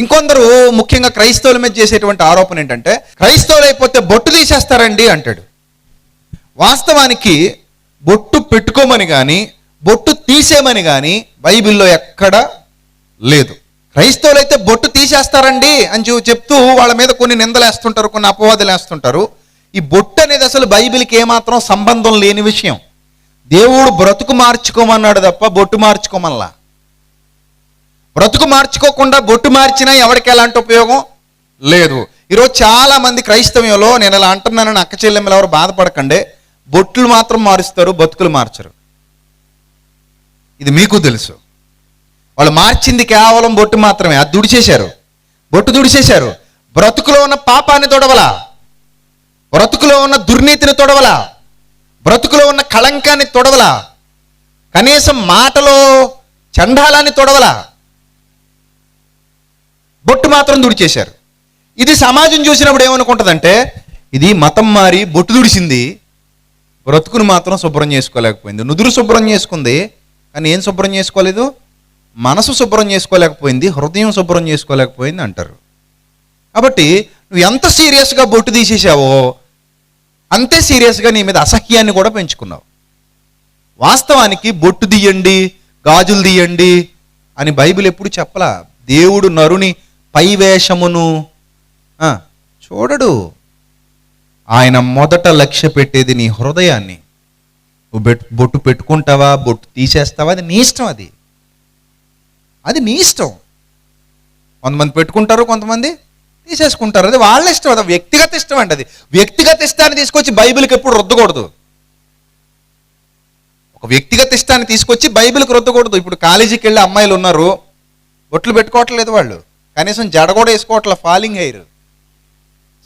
ఇంకొందరు ముఖ్యంగా క్రైస్తవుల మీద చేసేటువంటి ఆరోపణ ఏంటంటే, క్రైస్తవులు అయిపోతే బొట్టు తీసేస్తారండి అంటాడు. వాస్తవానికి బొట్టు పెట్టుకోమని కానీ బొట్టు తీసేమని కానీ బైబిల్లో ఎక్కడ లేదు. క్రైస్తవులు అయితే బొట్టు తీసేస్తారండి అని చెప్తూ వాళ్ళ మీద కొన్ని నిందలు వేస్తుంటారు, కొన్ని అపవాదులు వేస్తుంటారు. ఈ బొట్టు అనేది అసలు బైబిల్కి ఏమాత్రం సంబంధం లేని విషయం. దేవుడు బ్రతుకు మార్చుకోమన్నాడు తప్ప బొట్టు మార్చుకోమల్లా. బ్రతుకు మార్చుకోకుండా బొట్టు మార్చినా ఎవరికి ఎలాంటి ఉపయోగం లేదు. ఈరోజు చాలా మంది క్రైస్తవ్యంలో, నేను ఇలా అంటున్నానని అక్క చెల్లెమ్మలు ఎవరు బాధపడకండి, బొట్లు మాత్రం మారుస్తారు, బతుకులు మార్చరు. ఇది మీకు తెలుసు. వాళ్ళు మార్చింది కేవలం బొట్టు మాత్రమే. అది దుడిచేశారు, బొట్టు దుడిచేశారు. బ్రతుకులో ఉన్న పాపాన్ని తొడవలా, బ్రతుకులో ఉన్న దుర్నీతిని తొడవలా, బ్రతుకులో ఉన్న కళంకాన్ని తొడవలా, కనీసం మాటలో చండాలాన్ని తొడవలా, బొట్టు మాత్రం దుడిచేశారు. ఇది సమాజం చూసినప్పుడు ఏమనుకుంటుందంటే, ఇది మతం మారి బొట్టు దుడిసింది, బ్రతుకును మాత్రం శుభ్రం చేసుకోలేకపోయింది. నుదురు శుభ్రం చేసుకుంది కానీ ఏం శుభ్రం చేసుకోలేదు? మనసు శుభ్రం చేసుకోలేకపోయింది, హృదయం శుభ్రం చేసుకోలేకపోయింది అంటారు. కాబట్టి నువ్వు ఎంత సీరియస్గా బొట్టు తీసేసావో అంతే సీరియస్గా నీ మీద అసహ్యాన్ని కూడా పెంచుకున్నావు. వాస్తవానికి బొట్టు తీయండి, గాజులు తీయండి అని బైబిల్ ఎప్పుడు చెప్పలా. దేవుడు నరుని పైవేషమును చూడడు. ఆయన మొదట లక్ష్య పెట్టేది నీ హృదయాన్ని. నువ్వు బొట్టు పెట్టుకుంటావా, బొట్టు తీసేస్తావా, అది నీ ఇష్టం. అది నీ ఇష్టం. కొంతమంది పెట్టుకుంటారు, కొంతమంది తీసేసుకుంటారు. అది వాళ్ళ ఇష్టం, అది వ్యక్తిగత ఇష్టం అండి. అది వ్యక్తిగత ఇష్టాన్ని తీసుకొచ్చి బైబిల్కి ఎప్పుడు రుద్దకూడదు. ఒక వ్యక్తిగత ఇష్టాన్ని తీసుకొచ్చి బైబిల్కి రుద్దకూడదు. ఇప్పుడు కాలేజీకి వెళ్ళి అమ్మాయిలు ఉన్నారు, బొట్లు పెట్టుకోవట్లేదు, వాళ్ళు కనీసం జడ కూడా వేసుకోవట్లే, ఫాలింగ్ హెయిర్.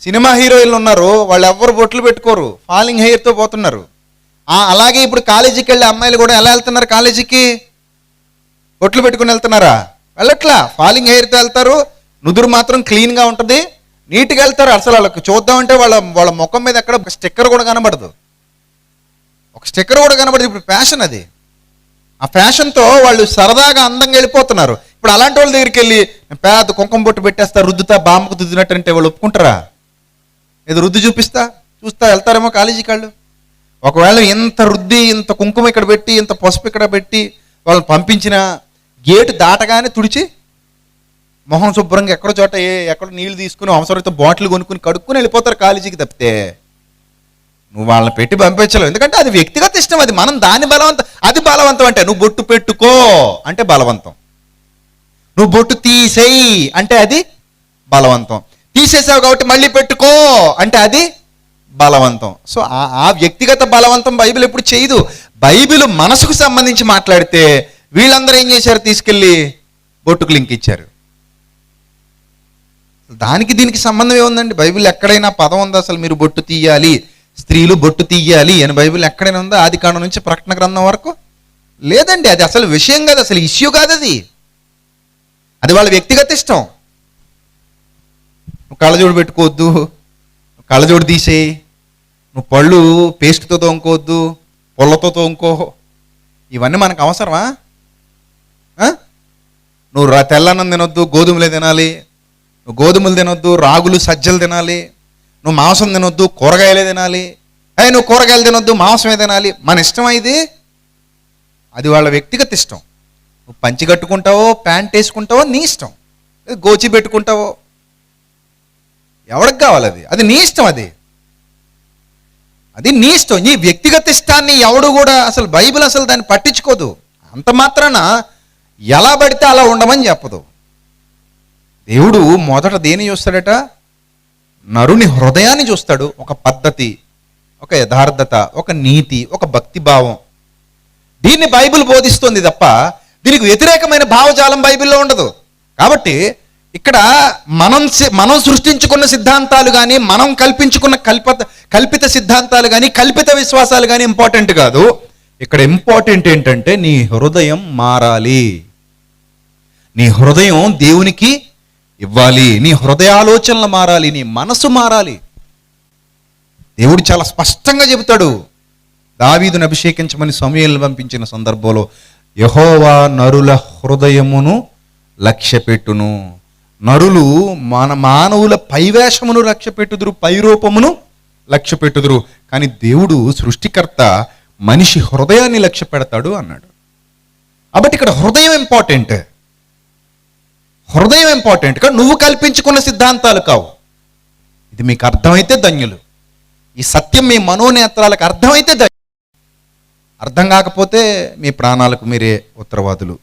సినిమా హీరోయిన్లు ఉన్నారు, వాళ్ళు ఎవ్వరు బొట్లు పెట్టుకోరు, ఫాలింగ్ హెయిర్తో పోతున్నారు. అలాగే ఇప్పుడు కాలేజీకి వెళ్ళే అమ్మాయిలు కూడా ఎలా వెళ్తున్నారు? కాలేజీకి బొట్లు పెట్టుకుని వెళ్తున్నారా? వెళ్ళట్లా, ఫాలింగ్ హెయిర్తో వెళ్తారు. నుదురు మాత్రం క్లీన్గా ఉంటుంది, నీట్గా వెళ్తారు. అసలు వాళ్ళకి చూద్దామంటే వాళ్ళ ముఖం మీద ఎక్కడ ఒక స్టిక్కర్ కూడా కనబడదు, ఒక స్టిక్కర్ కూడా కనబడదు. ఇప్పుడు ఫ్యాషన్ అది. ఆ ఫ్యాషన్తో వాళ్ళు సరదాగా అందంగా వెళ్ళిపోతున్నారు. ఇప్పుడు అలాంటి వాళ్ళ దగ్గరికి వెళ్ళి పేద కుంకుమ బొట్టు పెట్టేస్తా, రుద్దుతా, బామ్మకు రుద్దినట్టు అంటే వాళ్ళు ఒప్పుకుంటారా? ఏదో రుద్దు చూపిస్తా చూస్తా వెళ్తారేమో కాలేజీకి వాళ్ళు. ఒకవేళ ఇంత రుద్ది, ఇంత కుంకుమ ఇక్కడ పెట్టి, ఇంత పసుపు ఇక్కడ పెట్టి వాళ్ళని పంపించిన గేటు దాటగానే తుడిచి మొహం శుభ్రంగా ఎక్కడో చోట ఎక్కడో నీళ్ళు తీసుకుని అవసరమైతే బాటిల్ కొనుక్కుని కడుక్కుని వెళ్ళిపోతారు కాలేజీకి. తప్పితే నువ్వు వాళ్ళని పెట్టి పంపించలేవు, ఎందుకంటే అది వ్యక్తిగత ఇష్టం. అది మనం దాని బలవంతం, అది బలవంతం. అంటే నువ్వు బొట్టు పెట్టుకో అంటే బలవంతం, నువ్వు బొట్టు తీసేయి అంటే అది బలవంతం. తీసేసావు కాబట్టి మళ్ళీ పెట్టుకో అంటే అది బలవంతం. సో ఆ వ్యక్తిగత బలవంతం బైబిల్ ఎప్పుడు చేయదు. బైబిల్ మనసుకు సంబంధించి మాట్లాడితే వీళ్ళందరూ ఏం చేశారు? తీసుకెళ్ళి బొట్టుకు లింక్ ఇచ్చారు. దానికి దీనికి సంబంధం ఏముందండి? బైబిల్ ఎక్కడైనా పదం ఉందా అసలు మీరు బొట్టు తీయాలి, స్త్రీలు బొట్టు తీయాలి అని బైబిల్ ఎక్కడైనా ఉందా? ఆదికాండం నుంచి ప్రకటన గ్రంథం వరకు లేదండి. అది అసలు విషయం కాదు, అసలు ఇష్యూ కాదు. అది వాళ్ళ వ్యక్తిగత ఇష్టం. నువ్వు కళ్ళజోడు పెట్టుకోవద్దు, కళ్ళజోడు తీసేయి, నువ్వు పళ్ళు పేస్ట్తో తోముకోవద్దు, పొల్లతో తోముకో, ఇవన్నీ మనకు అవసరమా? నువ్వు తెల్లన్నం తినొద్దు, గోధుమలే తినాలి, నువ్వు గోధుమలు తినొద్దు, రాగులు సజ్జలు తినాలి, నువ్వు మాంసం తినొద్దు, కూరగాయలే తినాలి, నువ్వు కూరగాయలు తినొద్దు, మాంసమే తినాలి. మన ఇష్టం ఇది. అది వాళ్ళ వ్యక్తిగత ఇష్టం. నువ్వు పంచి కట్టుకుంటావో, ప్యాంట్ వేసుకుంటావో నీ ఇష్టం, గోచి పెట్టుకుంటావో ఎవరికి కావాలి, అది నీ ఇష్టం. అది నీ ఇష్టం. నీ వ్యక్తిగత ఇష్టాన్ని ఎవడు కూడా అసలు బైబిల్ అసలు దాన్ని పట్టించుకోదు. అంత మాత్రాన ఎలా పడితే అలా ఉండమని చెప్పదు. దేవుడు మొదట దేని చూస్తాడట? నరుని హృదయాన్ని చూస్తాడు. ఒక పద్ధతి, ఒక యథార్థత, ఒక నీతి, ఒక భక్తిభావం. దీన్ని బైబిల్ బోధిస్తుంది తప్ప దీనికి వ్యతిరేకమైన భావజాలం బైబిల్లో ఉండదు. కాబట్టి ఇక్కడ మనం సృష్టించుకున్న సిద్ధాంతాలు కానీ, మనం కల్పించుకున్న కల్పిత సిద్ధాంతాలు కానీ, కల్పిత విశ్వాసాలు కానీ ఇంపార్టెంట్ కాదు. ఇక్కడ ఇంపార్టెంట్ ఏంటంటే నీ హృదయం మారాలి, నీ హృదయం దేవునికి ఇవ్వాలి, నీ హృదయ ఆలోచనలు మారాలి, నీ మనసు మారాలి. దేవుడు చాలా స్పష్టంగా చెబుతాడు. దావీదును అభిషేకించమని సమూయేలును పంపించిన సందర్భంలో యెహోవా నరుల హృదయమును లక్ష్యపెట్టును, నరులు మానవుల పైవేషమును లక్ష్యపెట్టుదురు, పైరూపమును లక్ష్యపెట్టుదురు, కానీ దేవుడు సృష్టికర్త మనిషి హృదయాన్ని లక్ష్య పెడతాడు అన్నాడు. కాబట్టి ఇక్కడ హృదయం ఇంపార్టెంట్. హృదయం ఇంపార్టెంట్ కానీ నువ్వు కల్పించుకున్న సిద్ధాంతాలు కావు. ఇది మీకు అర్థమైతే ధన్యులు. ఈ సత్యం మీ మనోనేత్రాలకు అర్థమైతే ధన్యులు. అర్థం కాకపోతే మీ ప్రాణాలకు మీరే ఉత్తరవాదులు.